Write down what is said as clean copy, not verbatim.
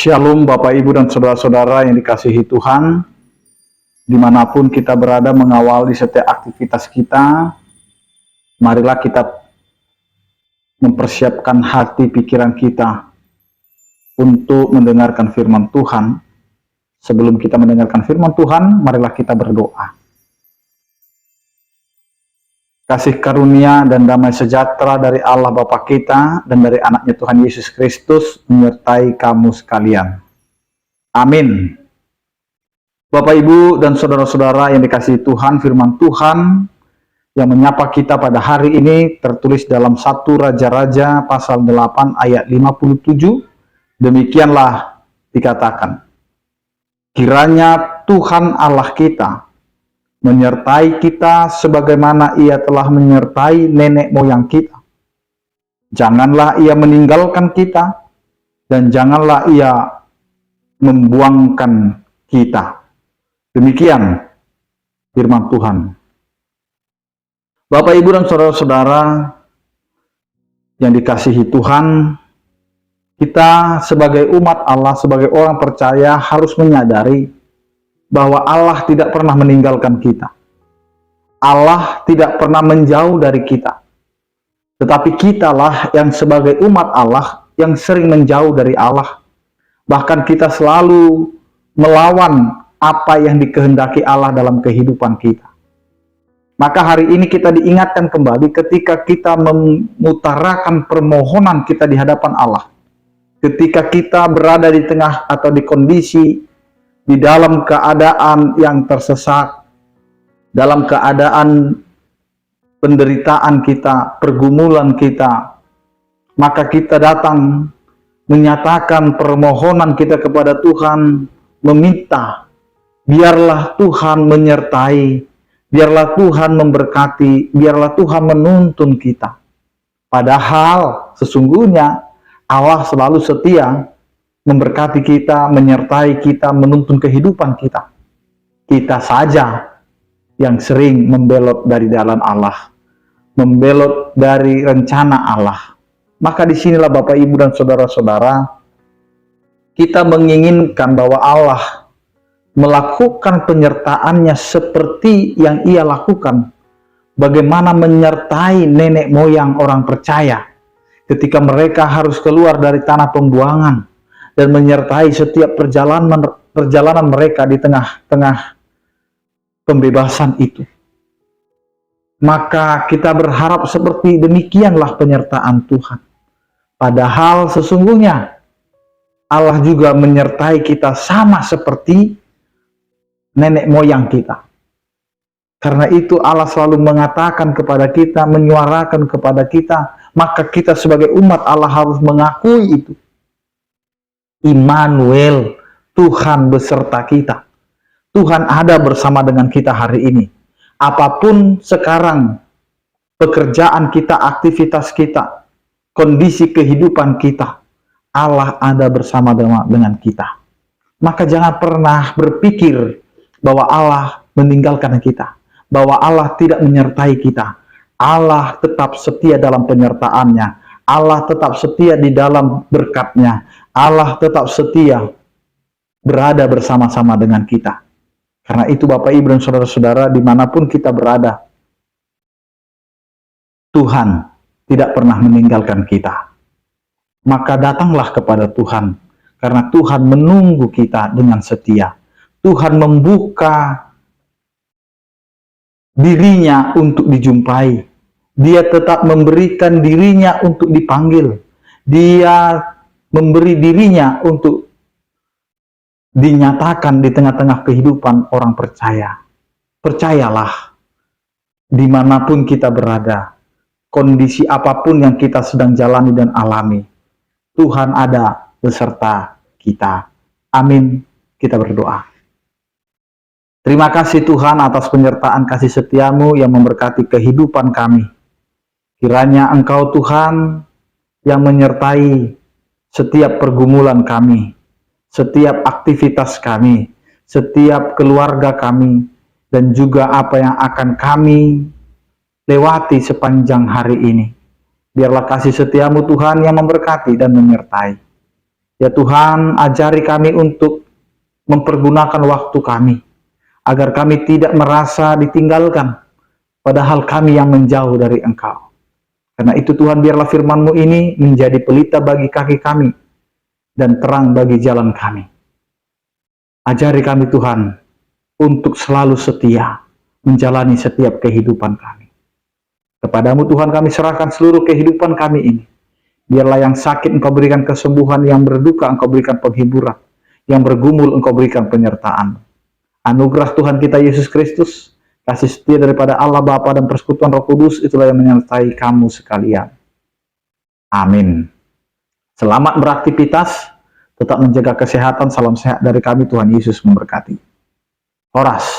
Shalom Bapak Ibu dan Saudara-saudara yang dikasihi Tuhan, dimanapun kita berada mengawali setiap aktivitas kita, marilah kita mempersiapkan hati pikiran kita untuk mendengarkan firman Tuhan. Sebelum kita mendengarkan firman Tuhan, marilah kita berdoa. Kasih karunia dan damai sejahtera dari Allah Bapa kita dan dari anaknya Tuhan Yesus Kristus menyertai kamu sekalian. Amin. Bapak Ibu dan saudara-saudara yang dikasihi Tuhan, firman Tuhan yang menyapa kita pada hari ini tertulis dalam 1 Raja-Raja pasal 8 ayat 57. Demikianlah dikatakan, kiranya Tuhan Allah kita menyertai kita sebagaimana Ia telah menyertai nenek moyang kita. Janganlah Ia meninggalkan kita, dan janganlah Ia membuangkan kita. Demikian firman Tuhan. Bapak, Ibu, dan saudara-saudara yang dikasihi Tuhan, kita sebagai umat Allah, sebagai orang percaya harus menyadari bahwa Allah tidak pernah meninggalkan kita. Allah tidak pernah menjauh dari kita. Tetapi kitalah yang sebagai umat Allah yang sering menjauh dari Allah. Bahkan kita selalu melawan apa yang dikehendaki Allah dalam kehidupan kita. Maka hari ini kita diingatkan kembali ketika kita mengutarakan permohonan kita di hadapan Allah. Ketika kita berada di tengah atau di kondisi di dalam keadaan yang tersesat, dalam keadaan penderitaan kita, pergumulan kita, maka kita datang menyatakan permohonan kita kepada Tuhan, meminta, biarlah Tuhan menyertai, biarlah Tuhan memberkati, biarlah Tuhan menuntun kita. Padahal sesungguhnya Allah selalu setia memberkati kita, menyertai kita, menuntun kehidupan kita. Kita saja yang sering membelot dari jalan Allah, membelot dari rencana Allah. Maka disinilah Bapak, Ibu, dan saudara-saudara, kita menginginkan bahwa Allah melakukan penyertaannya seperti yang Ia lakukan. Bagaimana menyertai nenek moyang orang percaya ketika mereka harus keluar dari tanah pembuangan, dan menyertai setiap perjalanan mereka di tengah-tengah pembebasan itu. Maka kita berharap seperti demikianlah penyertaan Tuhan. Padahal sesungguhnya Allah juga menyertai kita sama seperti nenek moyang kita. Karena itu Allah selalu mengatakan kepada kita, menyuarakan kepada kita, maka kita sebagai umat Allah harus mengakui itu. Immanuel, Tuhan beserta kita. Tuhan ada bersama dengan kita hari ini. Apapun sekarang pekerjaan kita, aktivitas kita, kondisi kehidupan kita, Allah ada bersama dengan kita. Maka jangan pernah berpikir bahwa Allah meninggalkan kita, bahwa Allah tidak menyertai kita. Allah tetap setia dalam penyertaannya. Allah tetap setia di dalam berkat-Nya. Allah tetap setia berada bersama-sama dengan kita. Karena itu Bapak, Ibu, dan saudara-saudara dimanapun kita berada, Tuhan tidak pernah meninggalkan kita. Maka datanglah kepada Tuhan, karena Tuhan menunggu kita dengan setia. Tuhan membuka dirinya untuk dijumpai. Dia tetap memberikan dirinya untuk dipanggil. Dia memberi dirinya untuk dinyatakan di tengah-tengah kehidupan orang percaya. Percayalah, dimanapun kita berada, kondisi apapun yang kita sedang jalani dan alami, Tuhan ada beserta kita. Amin. Kita berdoa. Terima kasih Tuhan atas penyertaan kasih setiamu yang memberkati kehidupan kami. Kiranya Engkau Tuhan yang menyertai setiap pergumulan kami, setiap aktivitas kami, setiap keluarga kami, dan juga apa yang akan kami lewati sepanjang hari ini. Biarlah kasih setiamu Tuhan yang memberkati dan menyertai. Ya Tuhan, ajari kami untuk mempergunakan waktu kami, agar kami tidak merasa ditinggalkan, padahal kami yang menjauh dari Engkau. Karena itu Tuhan, biarlah firman-Mu ini menjadi pelita bagi kaki kami, dan terang bagi jalan kami. Ajari kami Tuhan, untuk selalu setia, menjalani setiap kehidupan kami. Kepadamu Tuhan kami serahkan seluruh kehidupan kami ini. Biarlah yang sakit Engkau berikan kesembuhan, yang berduka Engkau berikan penghiburan, yang bergumul Engkau berikan penyertaan. Anugerah Tuhan kita Yesus Kristus, kasih setia daripada Allah Bapa dan persekutuan Roh Kudus, itulah yang menyertai kamu sekalian. Amin. Selamat beraktivitas, tetap menjaga kesehatan, salam sehat dari kami, Tuhan Yesus memberkati. Horas.